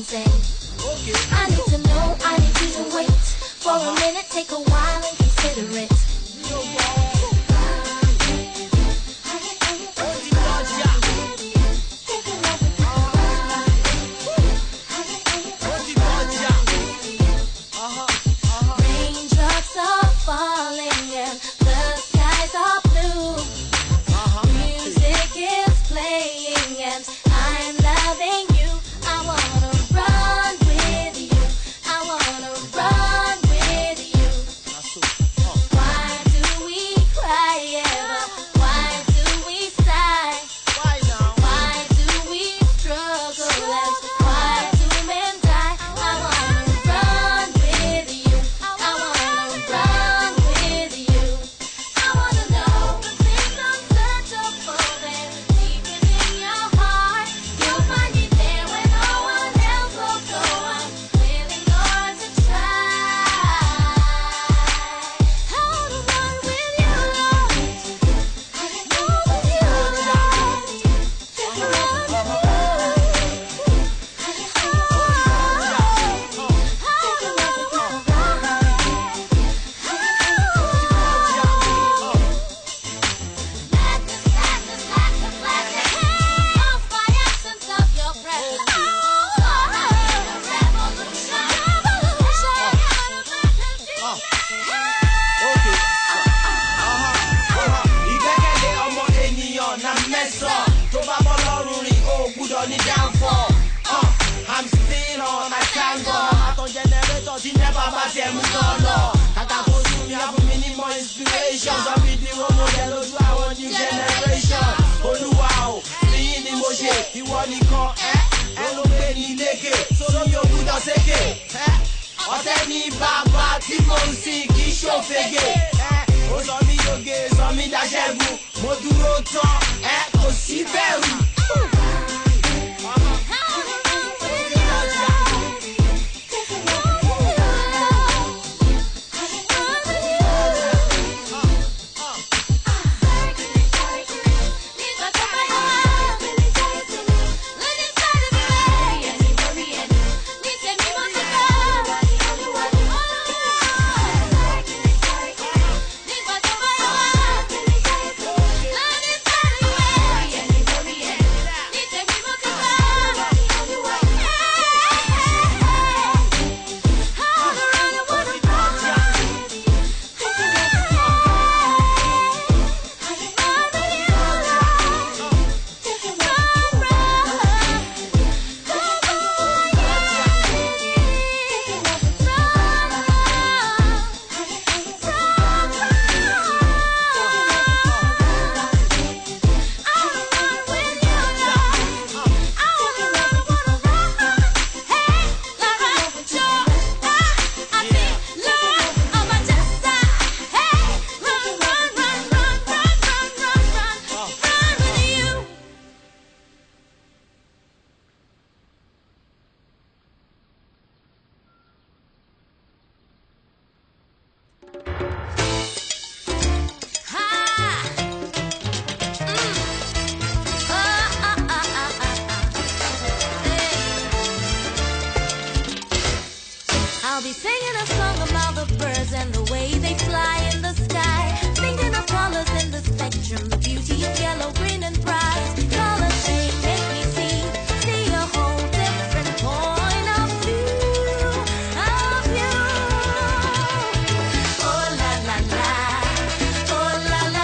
something. I need to know, I need you to wait for a minute, take a while and consider it. Raindrops are falling and the skies are blue. Music is playing and I'm loving you. I wanna run with you. I wanna run with you. Why do we cry ever? Why do we sigh? Why do we struggle and why do men die? I wanna run with you. I wanna run with you. I wanna know the things unsearchable and deep within your heart. You'll find me there when no one else will go. I'm willing, Lord, to try. I wanna run with you, Lord. I know with you, Lord. Just run with you. I'm still on my tango. Aton generator, ti never pass a munono. Kaka ko soon, you have a minimum inspiration. Some video model ojú àwọn new generation. Olúwa o, níyìn ni mo ṣe, ìwọ nìkan ẹ ló gbé ní lékè. Sórí ògùdọ̀ sékè. Ọ̀tẹ̀ ní bàbá tí mo ń sìn kì í ṣòfegè. Ó sọ mí yóge, sọ mí dáṣẹ́gun. Mo dúró tán,